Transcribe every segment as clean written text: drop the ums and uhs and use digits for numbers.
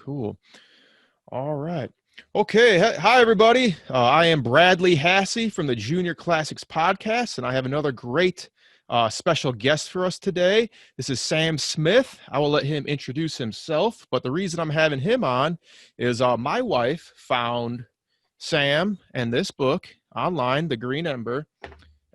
Cool. All right. Okay. Hi, everybody. I am Bradley Hassey from the Junior Classics Podcast, and I have another great special guest for us today. This is Sam Smith. I will let him introduce himself, but the reason I'm having him on is my wife found Sam and this book online, The Green Ember,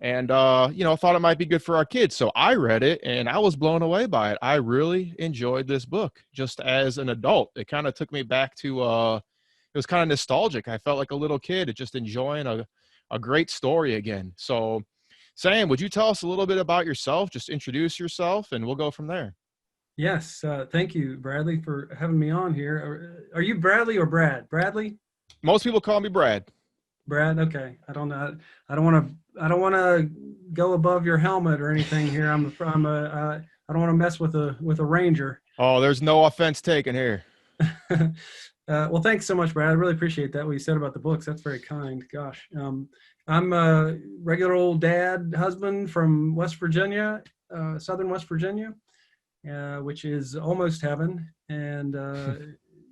and thought it might be good for our kids. So I read it and I was blown away by it. I really enjoyed this book just as an adult. It kind of took me back to it was kind of nostalgic. I felt like a little kid just enjoying a great story again. So Sam, would you tell us a little bit about yourself? Just introduce yourself and we'll go from there. Yes, thank you, Bradley, for having me on here. Are you Bradley or Brad? Bradley? Most people call me Brad. Brad, okay. I don't know. I don't want to go above your helmet or anything here. I don't want to mess with a ranger. Oh, there's no offense taken here. Well, thanks so much, Brad. I really appreciate that, what you said about the books. That's very kind. Gosh. I'm a regular old dad, husband from West Virginia, southern West Virginia, which is almost heaven. And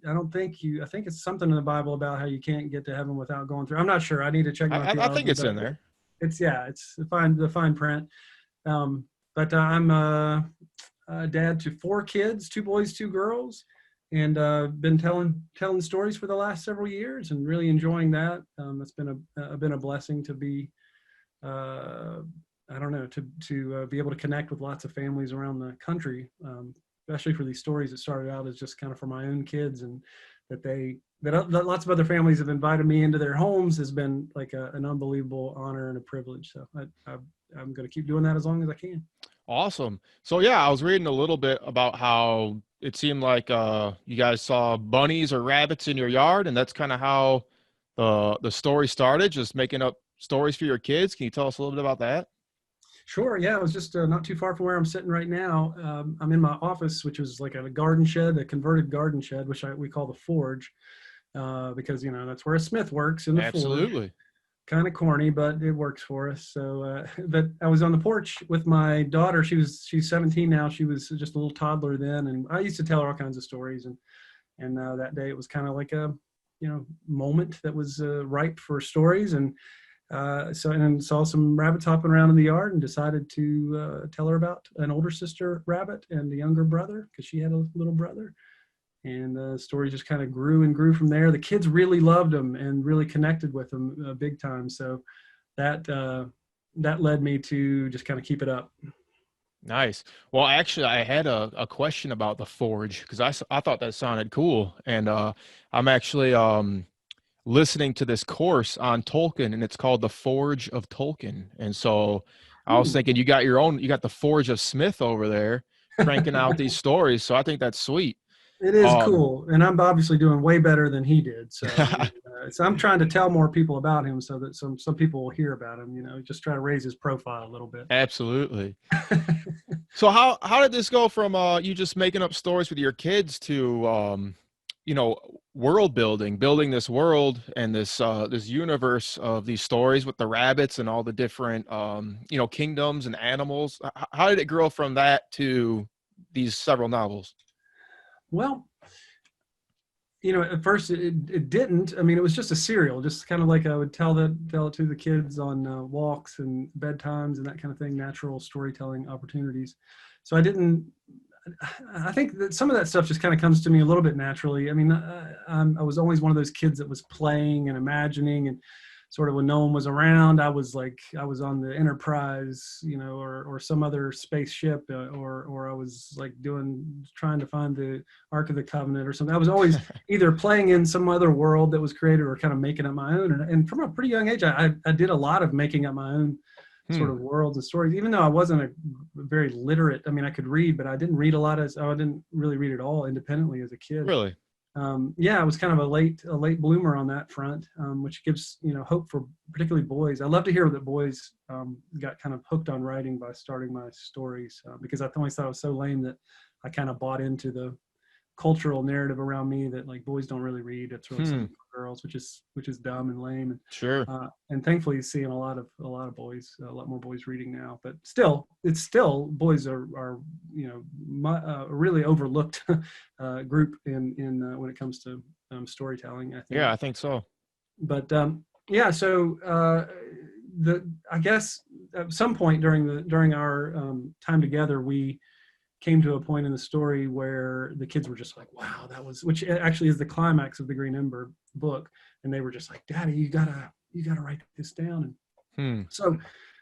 I think it's something in the Bible about how you can't get to heaven without going through. I'm not sure. I need to check my theology. I think it's in there. It's the fine print. But I'm a dad to 4 kids, 2 boys, 2 girls, and been telling stories for the last several years and really enjoying that. It's been a blessing to be to be able to connect with lots of families around the country, especially for these stories that started out as just kind of for my own kids, and that lots of other families have invited me into their homes has been like an unbelievable honor and a privilege. So I'm going to keep doing that as long as I can. Awesome. So yeah, I was reading a little bit about how it seemed like you guys saw bunnies or rabbits in your yard, and that's kind of how the story started, just making up stories for your kids. Can you tell us a little bit about that? Sure. Yeah, it was just not too far from where I'm sitting right now. I'm in my office, which is like a garden shed, a converted garden shed, which we call the Forge, because that's where a smith works, in the Absolutely. Forge. Kind of corny, but it works for us. So, but I was on the porch with my daughter. She's 17 now. She was just a little toddler then, and I used to tell her all kinds of stories. And that day it was kind of like a moment that was ripe for stories. And and saw some rabbits hopping around in the yard and decided to tell her about an older sister rabbit and a younger brother, because she had a little brother. And the story just kind of grew and grew from there. The kids really loved them and really connected with them big time. So that led me to just kind of keep it up. Nice. Well, actually, I had a question about the Forge, because I thought that sounded cool. And I'm actually listening to this course on Tolkien, and it's called the Forge of Tolkien. And so I was thinking you got the Forge of Smith over there cranking out these stories. So I think that's sweet. It is cool. And I'm obviously doing way better than he did. So, so I'm trying to tell more people about him so that some people will hear about him, just try to raise his profile a little bit. Absolutely. So how did this go from you just making up stories with your kids to world building this world and this universe of these stories with the rabbits and all the different kingdoms and animals? How did it grow from that to these several novels? Well, at first it didn't. I mean, it was just a serial, just kind of like I would tell it to the kids on walks and bedtimes and that kind of thing, natural storytelling opportunities. So I think that some of that stuff just kind of comes to me a little bit naturally. I mean, I was always one of those kids that was playing and imagining, and sort of when no one was around, I was on the Enterprise, or some other spaceship, or I was like trying to find the Ark of the Covenant or something. I was always either playing in some other world that was created or kind of making up my own. And from a pretty young age, I did a lot of making up my own sort of worlds and stories, even though I wasn't a very literate. I mean, I could read, but I didn't read a lot I didn't really read at all independently as a kid. Really? I was kind of a late bloomer on that front, which gives hope for particularly boys. I love to hear that boys got kind of hooked on writing by starting my stories, because I always thought it was so lame that I kind of bought into cultural narrative around me that like boys don't really read. It's really Hmm. something for girls, which is dumb and lame. Sure. And thankfully, seeing a lot of boys, a lot more boys reading now. But still, it's still boys are a really overlooked group in when it comes to storytelling, I think. Yeah, I think so. But yeah, so I guess at some point during our time together, we came to a point in the story where the kids were just like, wow, that was, which actually is the climax of the Green Ember book. And they were just like, Daddy, you gotta write this down. And Hmm. so,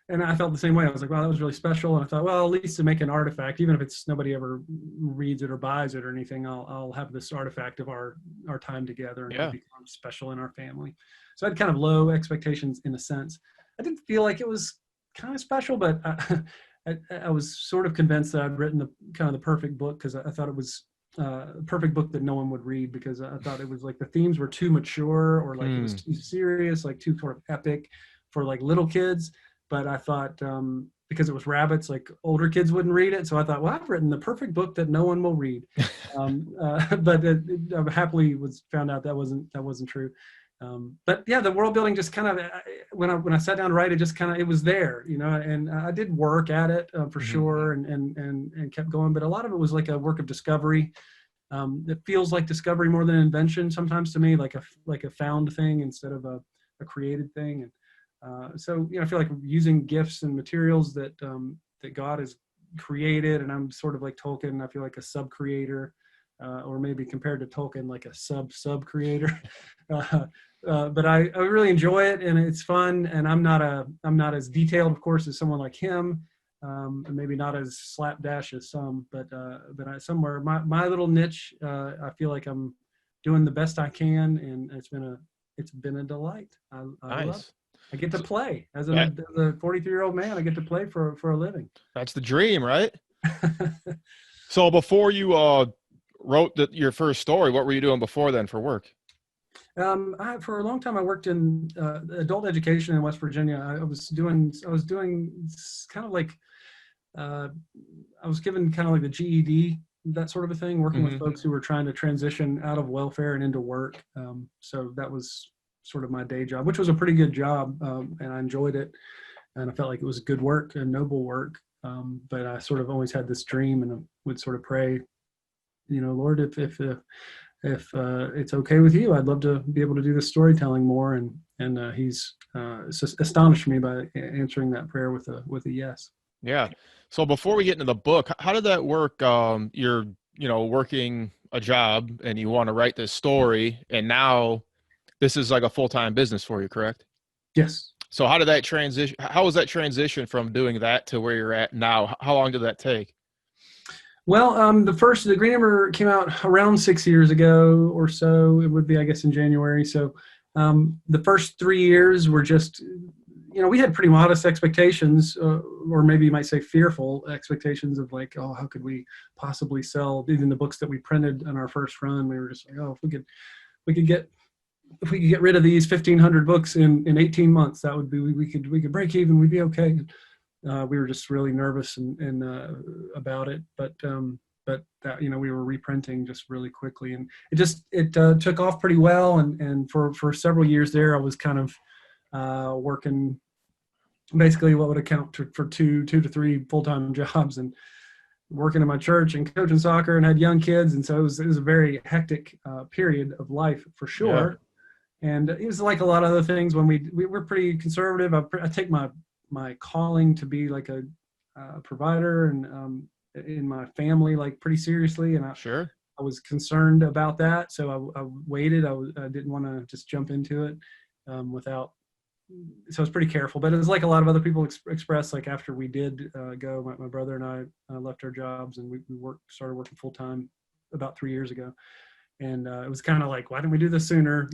and I felt the same way. I was like, wow, that was really special. And I thought, well, at least to make an artifact, even if it's nobody ever reads it or buys it or anything, I'll have this artifact of our time together, and it'll Yeah. become special in our family. So I had kind of low expectations in a sense. I didn't feel like it was kind of special, but I was sort of convinced that I'd written the kind of the perfect book, because I thought it was a perfect book that no one would read, because I thought it was like the themes were too mature, or like it was Hmm. too serious, like too sort of epic for like little kids. But I thought because it was rabbits, like older kids wouldn't read it. So I thought, well, I've written the perfect book that no one will read. But I happily was found out that wasn't true. But yeah, the world building just kind of, when I sat down to write it, just kind of, it was there, and I did work at it for Mhm. sure, and kept going. But a lot of it was like a work of discovery. It feels like discovery more than invention sometimes to me, like a found thing instead of a created thing. And so I feel like using gifts and materials that God has created, and I'm sort of like Tolkien. I feel like a sub creator, or maybe compared to Tolkien, like a sub creator. But I really enjoy it, and it's fun. And I'm not as detailed, of course, as someone like him, and maybe not as slapdash as some. But somewhere my little niche, I feel like I'm doing the best I can, and it's been a delight. I love it. Nice. I get to So play as a that 43-year-old man. I get to play for a living. that's the dream, right? So before you wrote your first story, what were you doing before then for work? For a long time, I worked in adult education in West Virginia. I was doing kind of like, uh, I was given kind of like the GED, that sort of a thing, working with Hmm. folks who were trying to transition out of welfare and into work. So that was sort of my day job, which was a pretty good job, and I enjoyed it, and I felt like it was good work and noble work. But I sort of always had this dream, and I would sort of pray, Lord, if it's okay with you, I'd love to be able to do the storytelling more. And he's astonished me by answering that prayer with a yes. Yeah. So before we get into the book, how did that work? You're, working a job and you want to write this story, and now this is like a full-time business for you, correct? Yes. So how did that transition? How was that transition from doing that to where you're at now? How long did that take? Well, the Green Ember came out around 6 years ago or so. It would be, I guess, in January. So the first 3 years were just, we had pretty modest expectations, or maybe you might say fearful expectations of like, oh, how could we possibly sell even the books that we printed on our first run? We were just like, oh, we could get if we could get rid of these 1,500 books in 18 months, that would be, we could break even. We'd be okay. We were just really nervous and about it, but that, we were reprinting just really quickly, and it took off pretty well. And for several years there, I was kind of working basically what would account for two to three full-time jobs, and working in my church and coaching soccer, and had young kids. And so it was a very hectic period of life for Yeah, sure. And it was like a lot of other things. When we were pretty conservative. I take my calling to be like a provider, and in my family, like pretty seriously. And sure. I was concerned about that, so I waited. I didn't want to just jump into it without. So I was pretty careful. But it was like a lot of other people expressed, like after we did go, my brother and I left our jobs, and we started working full time about 3 years ago. And it was kind of like, why didn't we do this sooner?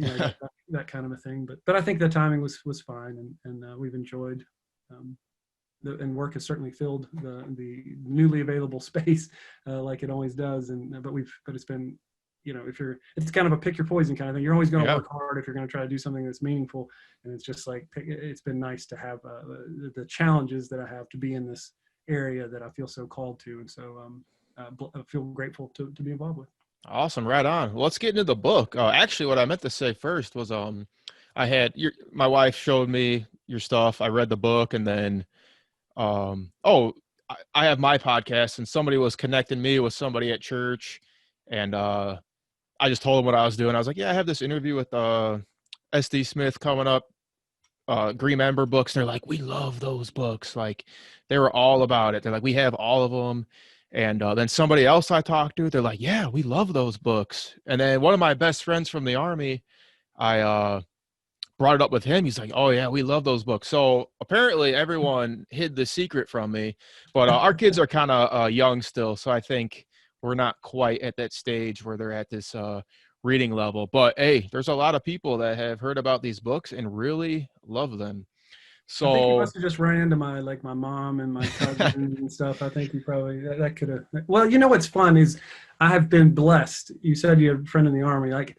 That kind of a thing. But I think the timing was fine, and we've enjoyed. And work has certainly filled the newly available space, like it always does. But it's been, it's kind of a pick your poison kind of thing. You're always going to Yeah. work hard if you're going to try to do something that's meaningful. And it's just like, it's been nice to have the challenges that I have to be in this area that I feel so called to. And so I feel grateful to be involved with. Awesome, right on. Well, let's get into the book. Actually, what I meant to say first was, I had my wife showed me your stuff. I read the book, and then, I have my podcast, and somebody was connecting me with somebody at church, and I just told them what I was doing. I was like, yeah, I have this interview with SD Smith coming up, Green Ember books. They're like, we love those books. Like, they were all about it. They're like, we have all of them. And then somebody else I talked to, they're like, yeah, we love those books. And then one of my best friends from the army, I brought it up with him. He's like, oh yeah, we love those books. So apparently everyone hid the secret from me, but our kids are kind of young still. So I think we're not quite at that stage where they're at this reading level. But hey, there's a lot of people that have heard about these books and really love them. I think you So must have just ran into my mom and my cousins and stuff. I think you probably that could have. Well, you know what's fun is I have been blessed. You said you have a friend in the army. Like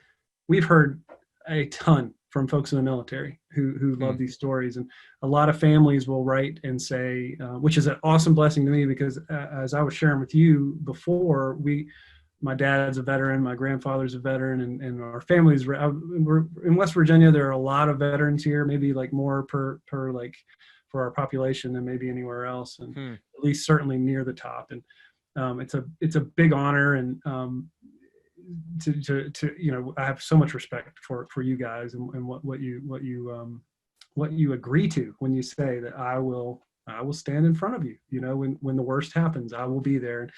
we've heard a ton from folks in the military who love hmm, these stories, and a lot of families will write and say, which is an awesome blessing to me because as I was sharing with you before, my dad's a veteran, my grandfather's a veteran, and our families we're in West Virginia. There are a lot of veterans here, maybe like more per like for our population than maybe anywhere else, and hmm, at least certainly near the top. And it's a big honor, and to I have so much respect for you guys and what you agree to when you say that I will stand in front of you. You know, when the worst happens, I will be there.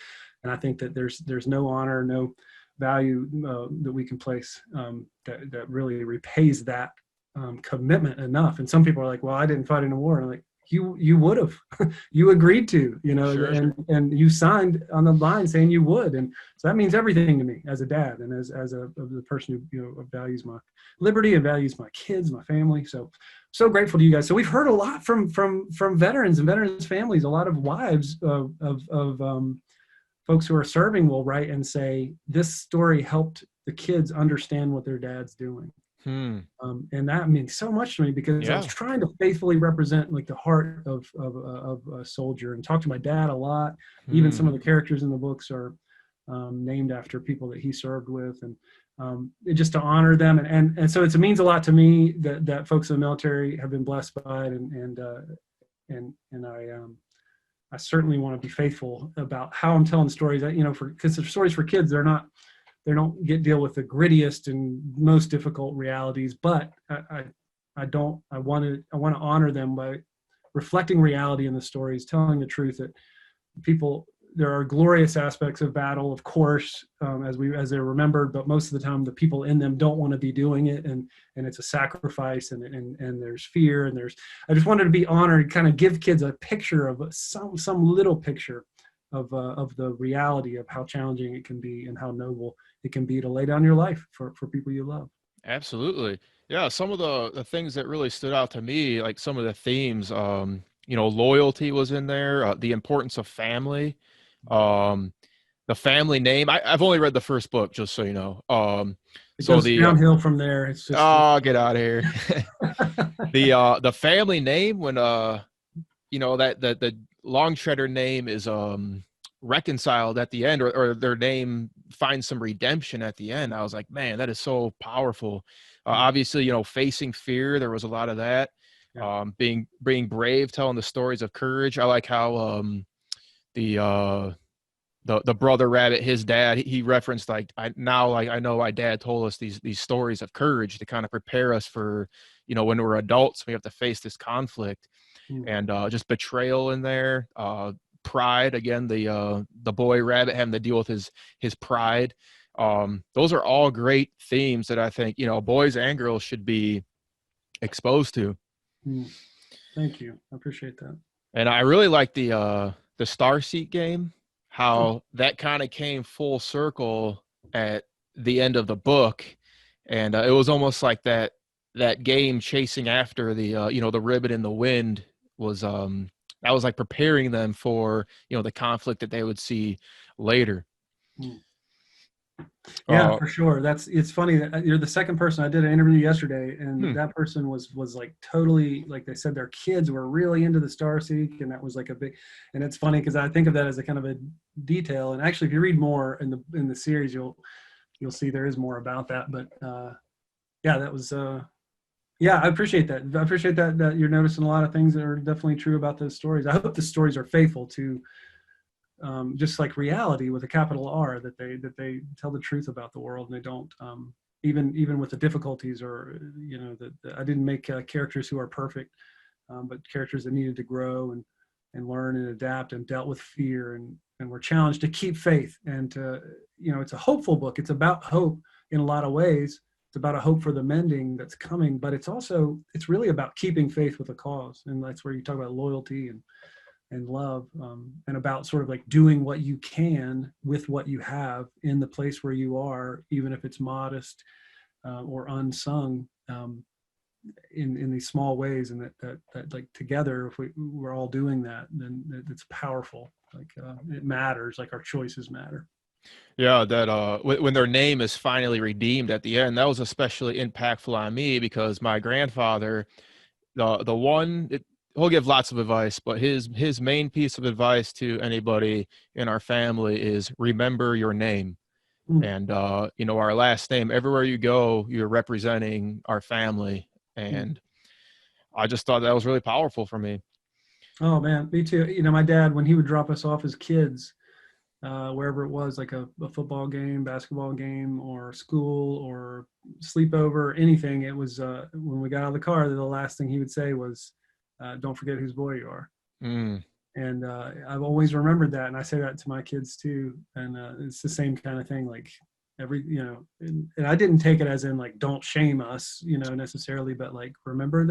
And I think that there's no honor, no value that we can place that really repays that commitment enough. And some people are like, well, I didn't fight in a war. And I'm like, you would have, you agreed to, sure. and you signed on the line saying you would. And so that means everything to me as a dad and as the person who values my liberty and values my kids, my family. So grateful to you guys. So we've heard a lot from veterans and veterans families. A lot of wives of folks who are serving will write and say this story helped the kids understand what their dad's doing. Hmm. And that means so much to me because I was Yeah. trying to faithfully represent like the heart of a soldier and talk to my dad a lot. Even some Hmm. of the characters in the books are named after people that he served with, and just to honor them. And so it means a lot to me that folks in the military have been blessed by it, and I certainly want to be faithful about how I'm telling stories. Because the stories for kids, they don't deal with the grittiest and most difficult realities, but I don't I want to honor them by reflecting reality in the stories, telling the truth that people there are glorious aspects of battle, of course, as they're remembered, but most of the time the people in them don't want to be doing it, and it's a sacrifice, and there's fear, and there's. I just wanted to be honored, kind of give kids a picture of some little picture of the reality of how challenging it can be and how noble it can be to lay down your life for people you love. Absolutely. Yeah, some of the things that really stood out to me, like some of the themes, loyalty was in there, the importance of family, um, the family name. I've only read the first book, just so you know. It So goes the downhill from there. It's just oh, get out of here. The family name when that the long shredder name is reconciled at the end, or their name finds some redemption at the end. I was like, man, that is so powerful. Obviously, facing fear, there was a lot of that. Yeah. Being brave, telling the stories of courage. I like how the the brother rabbit, his dad, he referenced, like, I know my dad told us these stories of courage to kind of prepare us for, when we're adults, we have to face this conflict. Mm. And just betrayal in there, pride, again, the boy rabbit having to deal with his pride. Those are all great themes that I think, boys and girls should be exposed to. Mm. Thank you. I appreciate that. And I really like the Starseed game, Oh, how that kind of came full circle at the end of the book. And it was almost like that game chasing after the ribbon in the wind was, that was like preparing them for, the conflict that they would see later. mm. Yeah, uh for sure. It's funny that you're the second person. I did an interview yesterday, and hmm, that person was like totally, like they said their kids were really into the Starseek, and that was like a big. And it's funny because I think of that as a kind of a detail. And actually, if you read more in the series, you'll see there is more about that. But yeah, that was yeah, I appreciate that. I appreciate that you're noticing a lot of things that are definitely true about those stories. I hope the stories are faithful to just like reality with a capital R, that they tell the truth about the world, and they don't even with the difficulties, or that I didn't make characters who are perfect, but characters that needed to grow and learn and adapt and dealt with fear, and were challenged to keep faith, and to it's a hopeful book. It's about hope in a lot of ways. It's about a hope for the mending that's coming, but it's really about keeping faith with a cause, and that's where you talk about loyalty and love, and about sort of like doing what you can with what you have in the place where you are, even if it's modest or unsung, in these small ways, and that like together, if we're all doing that, then it's powerful. Like it matters. Like our choices matter. Yeah, that when their name is finally redeemed at the end, that was especially impactful on me because my grandfather, the one he'll give lots of advice, but his main piece of advice to anybody in our family is remember your name. Mm. And our last name, everywhere you go, you're representing our family. Mm. And I just thought that was really powerful for me. Oh man, me too. My dad, when he would drop us off as kids, wherever it was, like a football game, basketball game, or school, or sleepover, anything, it was when we got out of the car, the last thing he would say was, don't forget whose boy you are. Mm. And I've always remembered that, and I say that to my kids too. And it's the same kind of thing, like and I didn't take it as in like don't shame us necessarily, but like remember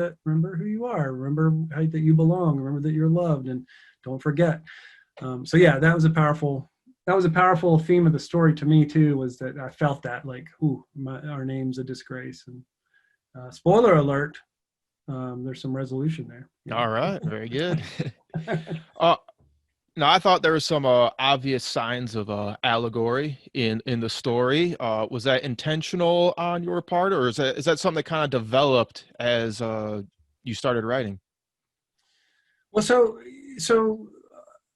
who you are, remember that you belong, remember that you're loved, and don't forget. So yeah, that was a powerful theme of the story to me too, was that I felt that like, our name's a disgrace. And spoiler alert, there's some resolution there. All right, very good. uh, Now, I thought there were some obvious signs of allegory in the story. Was that intentional on your part, or is that something that kind of developed as you started writing? Well, so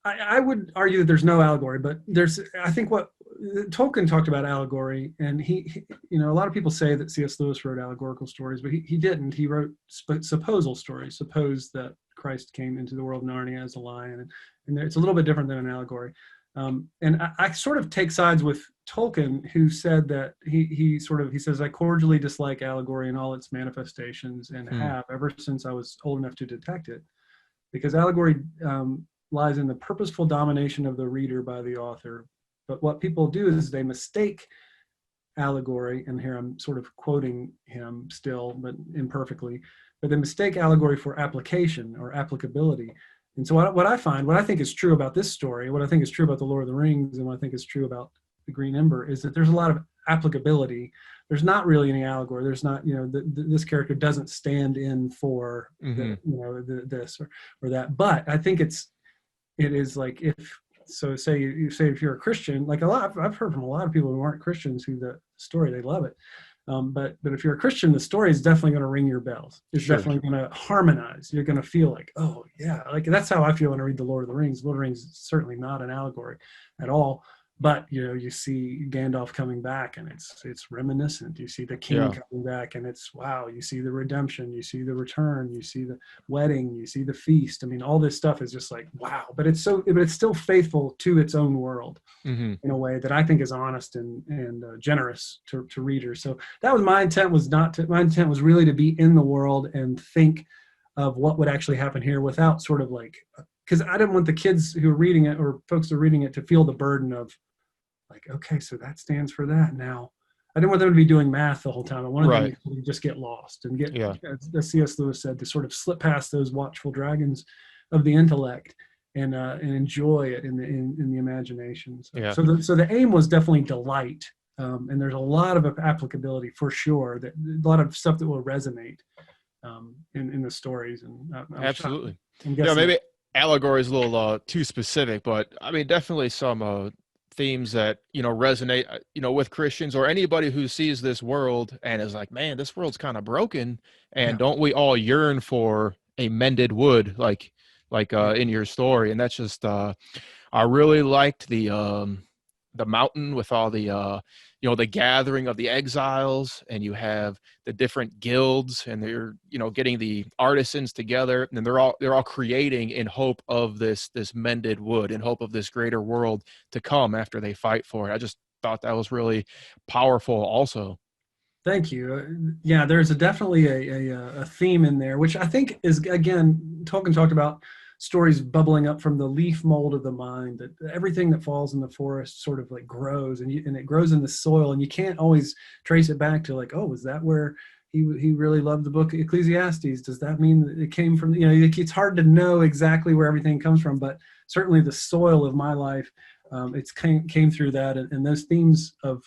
I would argue that there's no allegory, but I think what Tolkien talked about allegory, and he a lot of people say that C.S. Lewis wrote allegorical stories, but he didn't. He wrote supposal stories. Suppose that Christ came into the world of Narnia as a lion, and it's a little bit different than an allegory. And I sort of take sides with Tolkien, who said that he says, I cordially dislike allegory in all its manifestations, and have ever since I was old enough to detect it, because allegory lies in the purposeful domination of the reader by the author. But what people do is they mistake allegory, and here I'm sort of quoting him still, but imperfectly, but they mistake allegory for application or applicability. And so what I think is true about this story, what I think is true about The Lord of the Rings, and what I think is true about The Green Ember, is that there's a lot of applicability. There's not really any allegory. There's not, this character doesn't stand in for this or that. But I think it is like, say if you're a Christian, like I've heard from a lot of people who aren't Christians who the story, they love it. But if you're a Christian, the story is definitely going to ring your bells. It's definitely going to harmonize. You're going to feel like, oh yeah, like that's how I feel when I read The Lord of the Rings. Lord of the Rings is certainly not an allegory at all. But you see Gandalf coming back, and it's reminiscent. You see the king coming back, and it's wow. You see the redemption, you see the return, you see the wedding, you see the feast. I mean, all this stuff is just like wow. But it's still faithful to its own world in a way that I think is honest and generous to readers. So that was my intent. My intent was really to be in the world and think of what would actually happen here, without sort of like, because I didn't want the kids who are reading it or folks who are reading it to feel the burden of like, okay, so that stands for that now. I didn't want them to be doing math the whole time. I wanted them to just get lost and get, as C.S. Lewis said, to sort of slip past those watchful dragons of the intellect and enjoy it in the imagination. So the aim was definitely delight, and there's a lot of applicability for sure. That a lot of stuff that will resonate in the stories. And absolutely, maybe allegory is a little too specific, but I mean definitely some themes that resonate with Christians or anybody who sees this world and is like, man, this world's kind of broken, and don't we all yearn for a mended wood like in your story? And that's just I really liked the the mountain with all the the gathering of the exiles, and you have the different guilds, and they're getting the artisans together, and they're all creating in hope of this mended wood, in hope of this greater world to come after they fight for it. I just thought that was really powerful also. Thank you. Yeah, there's definitely a theme in there, which I think is, again, Tolkien talked about stories bubbling up from the leaf mold of the mind, that everything that falls in the forest sort of like grows, and it grows in the soil, and you can't always trace it back to like, oh, is that where he really loved the book Ecclesiastes? Does that mean that it came from, it's hard to know exactly where everything comes from, but certainly the soil of my life, it's came through that, and those themes of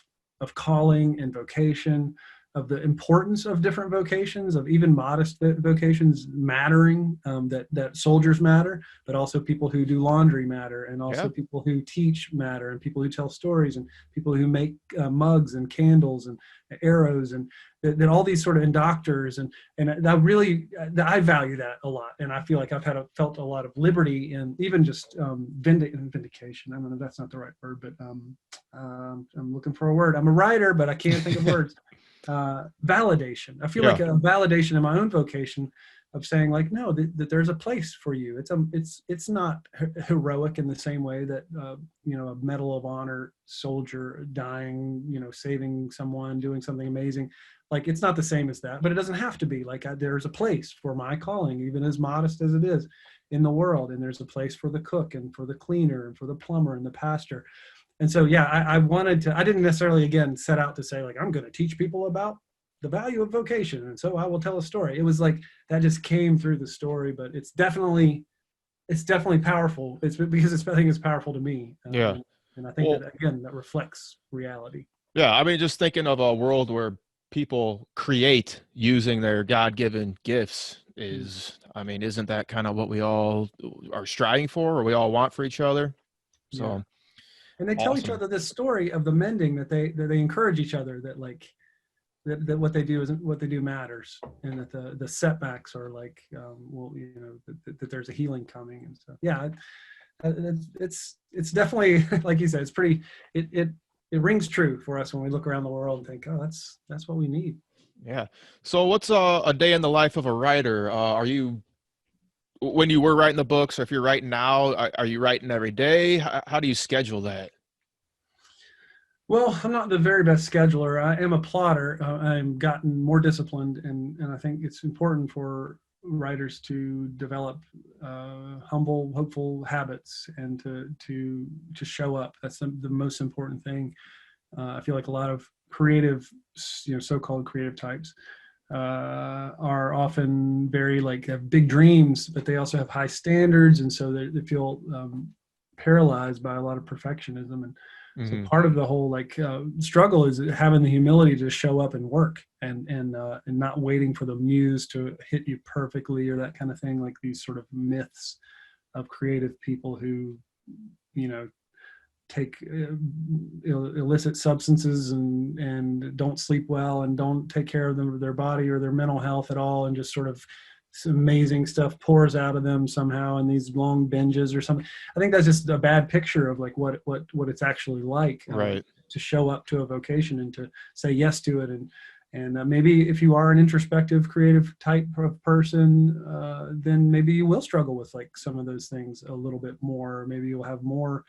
calling and vocation, of the importance of different vocations, of even modest vocations mattering, that soldiers matter, but also people who do laundry matter, and also Yeah. people who teach matter, and people who tell stories, and people who make mugs and candles and arrows, and that all these sort of, and doctors, and that really, I value that a lot, and I feel like I've felt a lot of liberty in even just vindication. I don't know if that's not the right word, but I'm looking for a word. I'm a writer, but I can't think of words. Validation. I feel Yeah. like a validation in my own vocation of saying like, no, that there's a place for you. It's not heroic in the same way that a Medal of Honor soldier dying, saving someone, doing something amazing. Like, it's not the same as that, but it doesn't have to be. Like, there's a place for my calling, even as modest as it is, in the world, and there's a place for the cook and for the cleaner and for the plumber and the pastor. And so, yeah, I didn't necessarily, again, set out to say like, I'm going to teach people about the value of vocation, and so I will tell a story. It was like, that just came through the story, but it's definitely powerful. It's because I think it's powerful to me. Yeah. And I think Well, that, again, that reflects reality. yeah, I mean, just thinking of a world where people create using their God-given gifts Mm. is, I mean, isn't that kind of what we all are striving for, or we all want for each other? Yeah. So And they tell each awesome. other this story of the mending, that they encourage each other, that like, that what they do isn't what they do matters, and that the setbacks are like, well, that there's a healing coming. And so, yeah, it's definitely like you said, it's pretty, it rings true for us when we look around the world and think, oh, that's what we need. Yeah. So what's a day in the life of a writer? Are you, when you were writing the books, or if you're writing now, are you writing every day? How do you schedule that? Well, I'm not the very best scheduler. I am a plotter. I'm gotten more disciplined, and I think it's important for writers to develop humble, hopeful habits, and to show up. That's the most important thing. I feel like a lot of creative, so-called creative types, are often very, like, have big dreams, but they also have high standards, and so they feel paralyzed by a lot of perfectionism. And so Hmm. part of the whole, like, struggle is having the humility to show up and work, and not waiting for the muse to hit you perfectly, or that kind of thing, like these sort of myths of creative people who, you know, take illicit substances, and don't sleep well, and don't take care of their body or their mental health at all, and just sort of some amazing stuff pours out of them somehow in these long binges or something. I think that's just a bad picture of like what it's actually like, Right. to show up to a vocation and to say yes to it. And maybe if you are an introspective, creative type of person, then maybe you will struggle with like some of those things a little bit more. Maybe you'll have more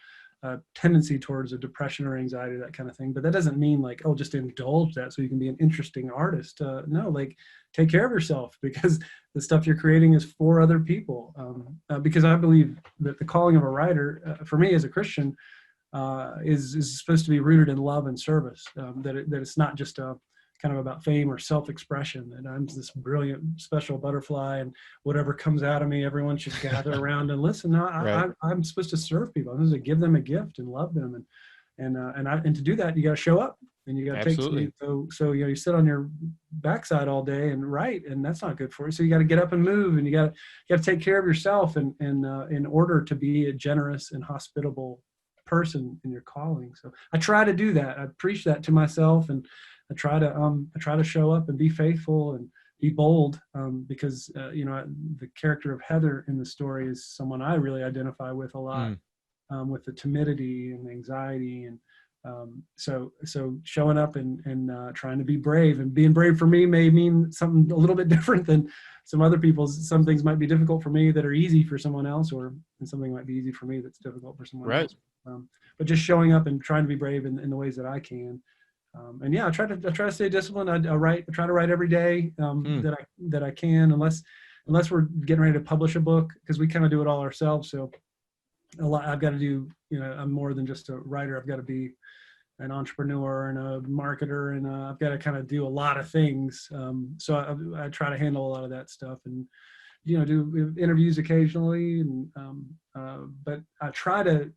tendency towards a depression or anxiety, that kind of thing. But that doesn't mean like, oh, just indulge that so you can be an interesting artist. No, like, take care of yourself, because the stuff you're creating is for other people. Because I believe that the calling of a writer, for me as a Christian, is supposed to be rooted in love and service. That it's not just a kind of about fame or self-expression, and I'm this brilliant special butterfly, and whatever comes out of me, everyone should gather around and listen. No, Right. I'm supposed to serve people. I'm supposed to give them a gift and love them, and to do that, you got to show up, and you got to take. Absolutely. So you sit on your backside all day and write, and that's not good for you. So you got to get up and move, and you got to take care of yourself, and in order to be a generous and hospitable person in your calling. So I try to do that. I preach that to myself, and I try to show up and be faithful and be bold, because the character of Heather in the story is someone I really identify with a lot, Mm. with the timidity and the anxiety, and So showing up and trying to be brave, and being brave for me may mean something a little bit different than some other people's. Some things might be difficult for me that are easy for someone else, and something might be easy for me that's difficult for someone Right. else. But just showing up and trying to be brave in the ways that I can. And yeah, I try to stay disciplined. I try to write every day Hmm. that I can, unless we're getting ready to publish a book, because we kind of do it all ourselves. So a lot I've got to do. I'm more than just a writer. I've got to be an entrepreneur and a marketer, and I've got to kind of do a lot of things. So I try to handle a lot of that stuff, and do interviews occasionally, and but I try to,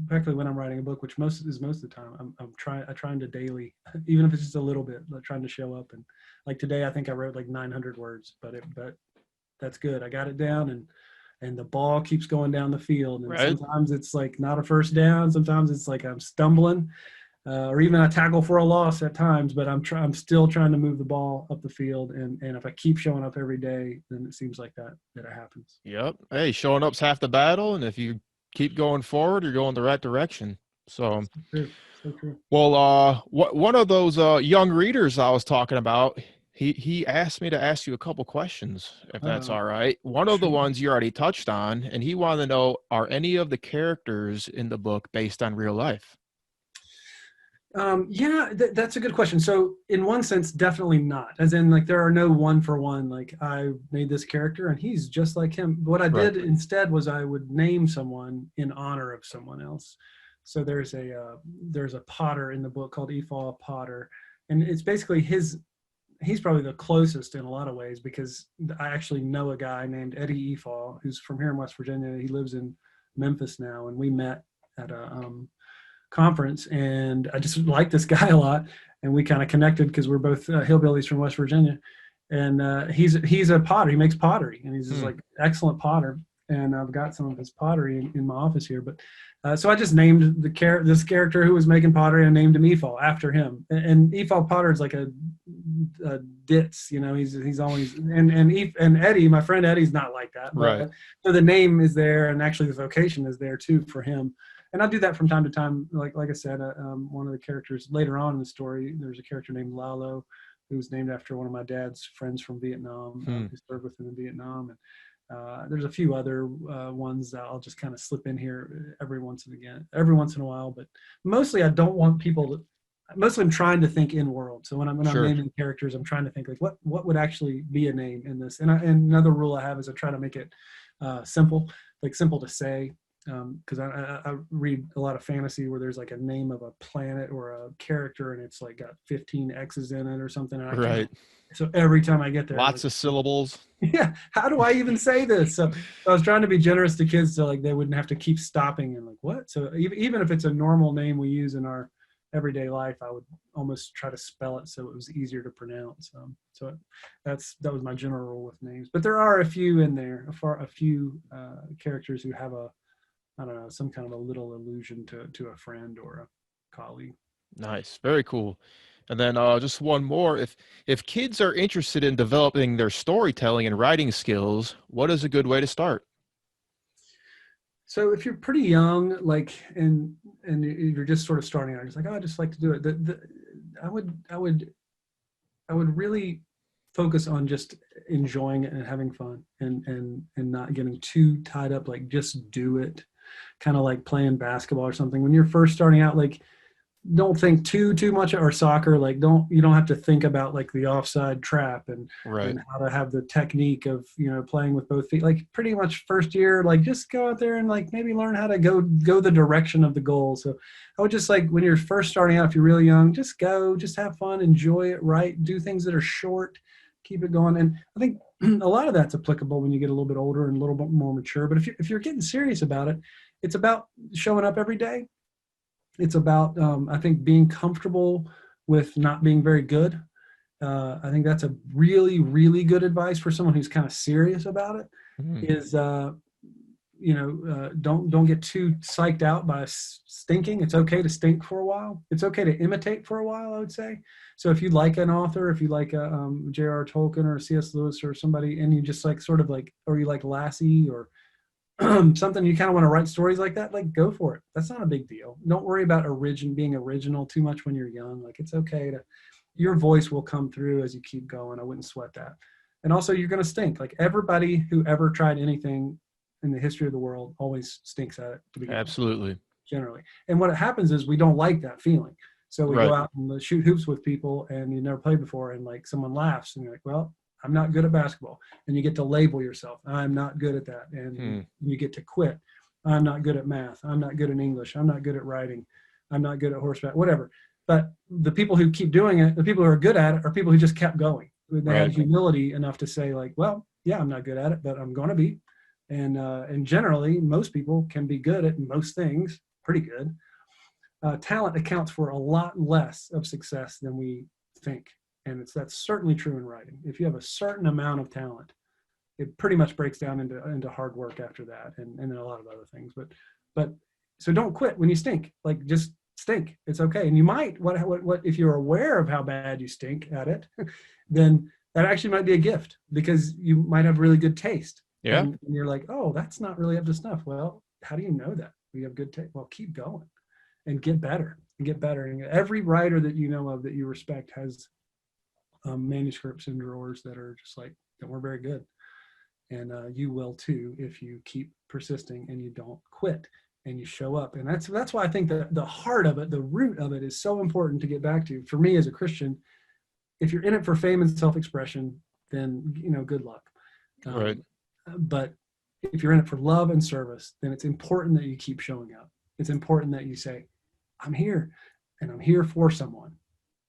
particularly when I'm writing a book, which most of the time, I'm trying to daily, even if it's just a little bit, like trying to show up. And like today, I think I wrote like 900 words, but that's good. I got it down, and the ball keeps going down the field. And Right. sometimes it's like not a first down. Sometimes it's like I'm stumbling, or even a tackle for a loss at times. But I'm still trying to move the ball up the field. And if I keep showing up every day, then it seems like that it happens. Yep. Hey, showing up's half the battle, and if you keep going forward, you're going the right direction. So, True. So true. well, one of those young readers I was talking about, he asked me to ask you a couple questions, if that's all right. One of the Sure. ones you already touched on, and he wanted to know, are any of the characters in the book based on real life? Yeah, that's a good question. So in one sense, definitely not. As in, like, there are no one for one, like I made this character and he's just like him. What I Right. did instead was I would name someone in honor of someone else. So there's a potter in the book called Efau Potter, and it's basically he's probably the closest in a lot of ways, because I actually know a guy named Eddie Efau who's from here in West Virginia. He lives in Memphis now, and we met at a conference, and I just like this guy a lot, and we kind of connected because we're both hillbillies from West Virginia. And he's a potter. He makes pottery, and he's just Hmm. like excellent potter. And I've got some of his pottery in my office here. But so I just named this character who was making pottery. I named him Efau after him. And Efau Potter is like a ditz, He's always and Eddie, my friend Eddie's not like that. Right. But so the name is there, and actually the vocation is there too for him. And I do that from time to time. Like I said, one of the characters later on in the story, there's a character named Lalo, who was named after one of my dad's friends from Vietnam, Hmm. who served with him in Vietnam. And there's a few other ones that I'll just kind of slip in here every once in a while. But mostly, I don't want people to. Mostly, I'm trying to think in world. So when I'm Sure. naming characters, I'm trying to think like what would actually be a name in this. And another rule I have is I try to make it simple, like simple to say, because I read a lot of fantasy where there's like a name of a planet or a character, and it's like got 15 X's in it or something, and I can't. Right. So every time I get there, I'm Lots like, of syllables. yeah, how do I even say this? So I was trying to be generous to kids, so like they wouldn't have to keep stopping and like, what? So even if it's a normal name we use in our everyday life, I would almost try to spell it so it was easier to pronounce. So that was my general rule with names. But there are a few in there, a few characters who have I don't know, some kind of a little allusion to a friend or a colleague. Nice. Very cool. And then just one more. If kids are interested in developing their storytelling and writing skills, what is a good way to start? So if you're pretty young, like, and you're just sort of starting out, it's like, oh, I just like to do it. I would really focus on just enjoying it and having fun, and not getting too tied up. Like, just do it, kind of like playing basketball or something. When you're first starting out, like, don't think too much, or soccer, like you don't have to think about like the offside trap Right. and how to have the technique of playing with both feet. Like, pretty much first year, like, just go out there and like maybe learn how to go the direction of the goal. So I would just, like, when you're first starting out, if you're really young, just have fun, enjoy it, right? Do things that are short, keep it going. And I think a lot of that's applicable when you get a little bit older and a little bit more mature. But if you're getting serious about it, it's about showing up every day. It's about, I think, being comfortable with not being very good. I think that's a really, really good advice for someone who's kind of serious about it. Hmm. Is don't get too psyched out by stinking. It's okay to stink for a while. It's okay to imitate for a while, I would say. So if you like an author, if you like a J.R. Tolkien or C.S. Lewis or somebody, and you just like sort of like, or you like Lassie or something you kind of want to write stories like that, like go for it. That's not a big deal. Don't worry about being original too much when you're young. Like it's okay to, your voice will come through as you keep going. I wouldn't sweat that. And also you're going to stink. Like everybody who ever tried anything in the history of the world always stinks at it to begin with, Absolutely. generally. And what happens is we don't like that feeling. So we Right. go out and shoot hoops with people and you never played before and like someone laughs and you're like, well, I'm not good at basketball. And you get to label yourself. I'm not good at that. And you get to quit. I'm not good at math. I'm not good at English. I'm not good at writing. I'm not good at horseback, whatever. But the people who keep doing it, the people who are good at it are people who just kept going. They had Right. humility enough to say like, well, yeah, I'm not good at it, but I'm going to be. And generally most people can be good at most things, pretty good. Talent accounts for a lot less of success than we think. And that's certainly true in writing. If you have a certain amount of talent, it pretty much breaks down into hard work after that, and then a lot of other things. But so don't quit when you stink. Like just stink. It's okay. And you might, what if you're aware of how bad you stink at it, then that actually might be a gift because you might have really good taste. Yeah. And you're like, oh, that's not really up to snuff. Well, how do you know that? You have good taste. Well, keep going and get better and get better. And every writer that you know of that you respect has manuscripts in drawers that are just like, that weren't very good. And you will too if you keep persisting and you don't quit and you show up. And that's why I think that the heart of it, the root of it is so important to get back to. For me as a Christian, if you're in it for fame and self-expression, then, good luck. Right. But if you're in it for love and service, then it's important that you keep showing up. It's important that you say, I'm here and I'm here for someone.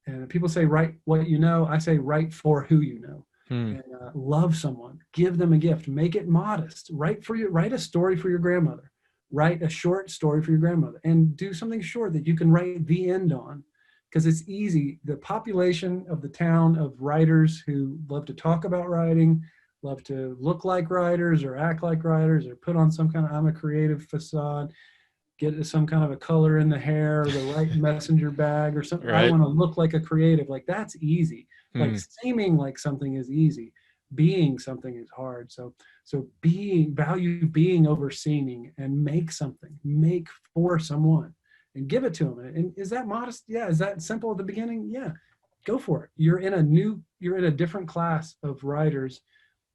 And people say, write what you know. I say, write for who you know. And love someone, give them a gift, make it modest. Write a story for your grandmother, write a short story for your grandmother, and do something short that you can write the end on, because it's easy. The population of the town of writers who love to talk about writing, love to look like writers or act like writers or put on some kind of I'm a creative facade, get some kind of a color in the hair or the right messenger bag or something. Right. I want to look like a creative. Like that's easy. Like seeming like something is easy. Being something is hard. So value being over seeming and make something, make for someone and give it to them. And is that modest? Yeah. Is that simple at the beginning? Yeah. Go for it. You're in a different class of writers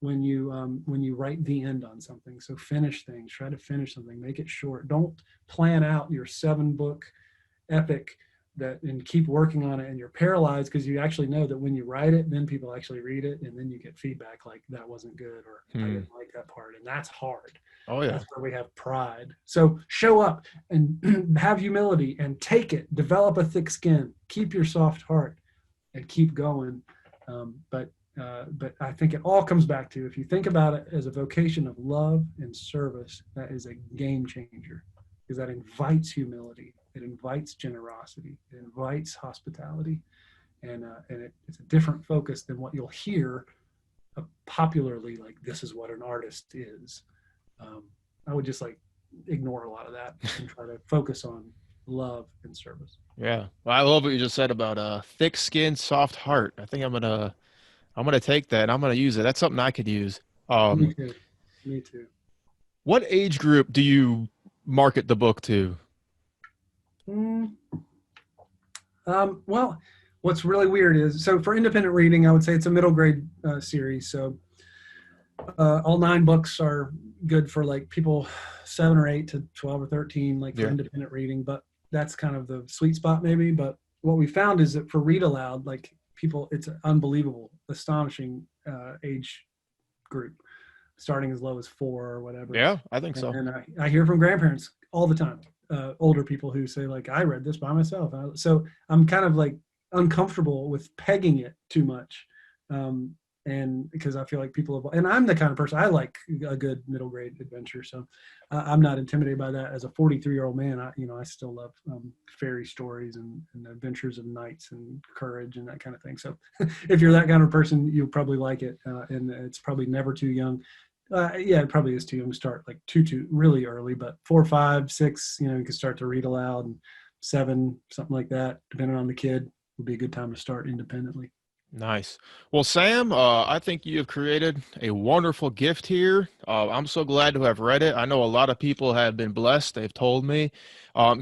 when you write the end on something. So finish things, try to finish something, make it short. Don't plan out your 7-book epic and keep working on it and you're paralyzed because you actually know that when you write it, then people actually read it and then you get feedback like that wasn't good or I didn't like that part. And that's hard. Oh yeah. That's where we have pride. So show up and have humility and take it, develop a thick skin, keep your soft heart and keep going. But I think it all comes back to, if you think about it as a vocation of love and service, that is a game changer because that invites humility. It invites generosity. It invites hospitality. And it's a different focus than what you'll hear popularly, like this is what an artist is. I would just like ignore a lot of that and try to focus on love and service. Yeah. Well, I love what you just said about thick skin, soft heart. I think I'm gonna take that and I'm gonna use it. That's something I could use. Me too. Me too. What age group do you market the book to? Well, what's really weird is, so for independent reading, I would say it's a middle grade series. So all 9 books are good for like people 7 or 8 to 12 or 13, like for independent reading, but that's kind of the sweet spot maybe. But what we found is that for read aloud, like people, it's an unbelievable, astonishing age group, starting as low as 4 or whatever. Yeah, I think so. And I hear from grandparents all the time, older people who say like, I read this by myself. So I'm kind of like uncomfortable with pegging it too much. And because I feel like people have, and I'm the kind of person, I like a good middle grade adventure. So I'm not intimidated by that. As a 43-year-old man, I still love fairy stories and adventures of knights and courage and that kind of thing. So if you're that kind of person, you'll probably like it. And it's probably never too young. Yeah, it probably is too young to start, like too really early, but 4, 5, 6, you can start to read aloud, and 7, something like that, depending on the kid, would be a good time to start independently. Nice. Well, Sam, I think you have created a wonderful gift here. I'm so glad to have read it. I know a lot of people have been blessed. They've told me.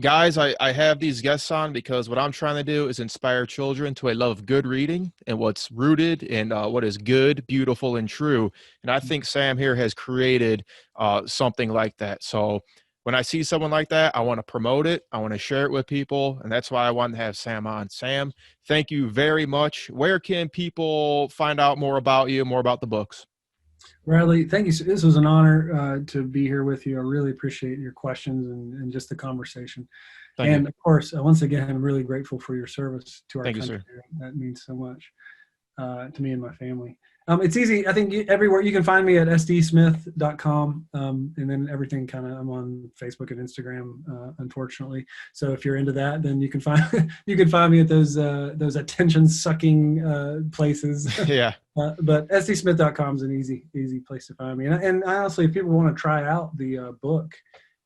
Guys, I have these guests on because what I'm trying to do is inspire children to a love of good reading and what's rooted in what is good, beautiful, and true. And I think Sam here has created something like that. So when I see someone like that, I want to promote it. I want to share it with people. And that's why I wanted to have Sam on. Sam, thank you very much. Where can people find out more about you, more about the books? Bradley, thank you. This was an honor to be here with you. I really appreciate your questions and just the conversation. Thank you. And of course, once again, I'm really grateful for your service to our Thank you, country. sir. That means so much to me and my family. It's easy. I think everywhere you can find me at sdsmith.com. And then everything I'm on Facebook and Instagram, unfortunately. So if you're into that, then you can find me at those attention sucking places. Yeah. But sdsmith.com is an easy place to find me. And honestly, if people want to try out the book,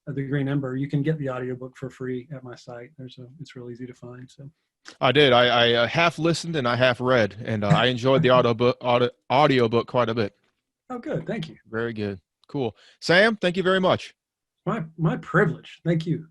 The Green Ember, you can get the audiobook for free at my site. It's real easy to find. So. I did. I half listened and I half read, and I enjoyed the audiobook quite a bit. Oh, good. Thank you. Very good. Cool. Sam, thank you very much. My privilege. Thank you.